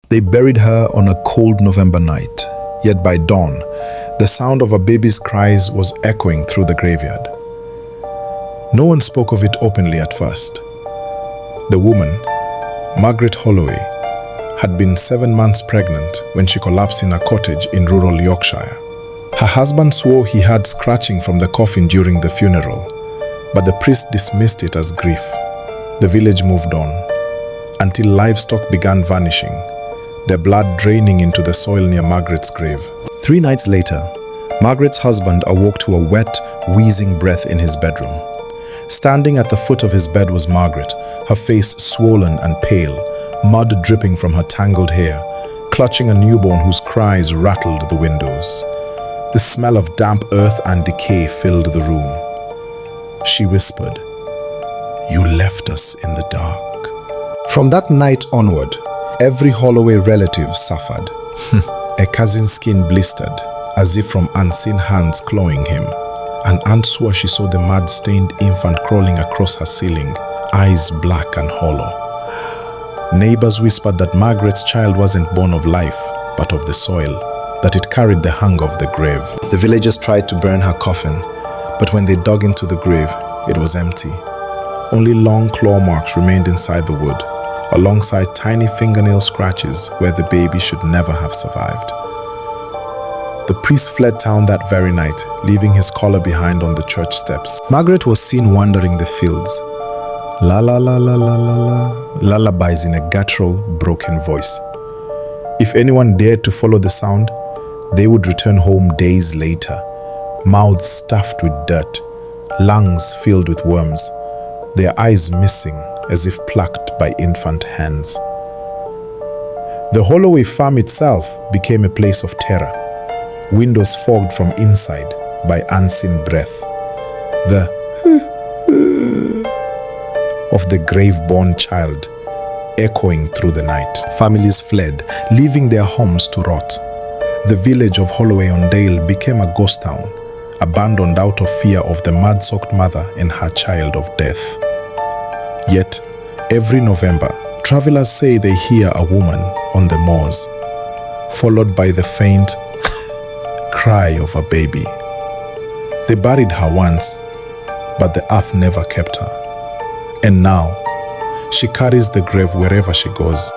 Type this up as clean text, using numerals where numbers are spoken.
They buried her on a cold November night, yet by dawn, the sound of a baby's cries was echoing through the graveyard. No one spoke of it openly at first. The woman, Margaret Holloway, had been 7 months pregnant when she collapsed in a cottage in rural Yorkshire. Her husband swore he heard scratching from the coffin during the funeral, but the priest dismissed it as grief. The village moved on, until livestock began vanishing, their blood draining into the soil near Margaret's grave. 3 nights later, Margaret's husband awoke to a wet, wheezing breath in his bedroom. Standing at the foot of his bed was Margaret, her face swollen and pale, mud dripping from her tangled hair, clutching a newborn whose cries rattled the windows. The smell of damp earth and decay filled the room. She whispered, "You left us in the dark." From that night onward, every Holloway relative suffered. A cousin's skin blistered, as if from unseen hands clawing him. An aunt swore she saw the mud-stained infant crawling across her ceiling, eyes black and hollow. Neighbors whispered that Margaret's child wasn't born of life, but of the soil, that it carried the hunger of the grave. The villagers tried to burn her coffin, but when they dug into the grave, it was empty. Only long claw marks remained inside the wood, alongside tiny fingernail scratches where the baby should never have survived. The priest fled town that very night, leaving his collar behind on the church steps. Margaret was seen wandering the fields. La la la la la la la, lullabies in a guttural, broken voice. If anyone dared to follow the sound, they would return home days later, mouths stuffed with dirt, lungs filled with worms, their eyes missing as if plucked by infant hands. The Holloway farm itself became a place of terror, windows fogged from inside by unseen breath. The of the grave-born child echoing through the night. Families fled, leaving their homes to rot. The village of Holloway-on-Dale became a ghost town, abandoned out of fear of the mud-soaked mother and her child of death. Yet, every November, travelers say they hear a woman on the moors, followed by the faint cry of a baby. They buried her once, but the earth never kept her. And now, she carries the grave wherever she goes.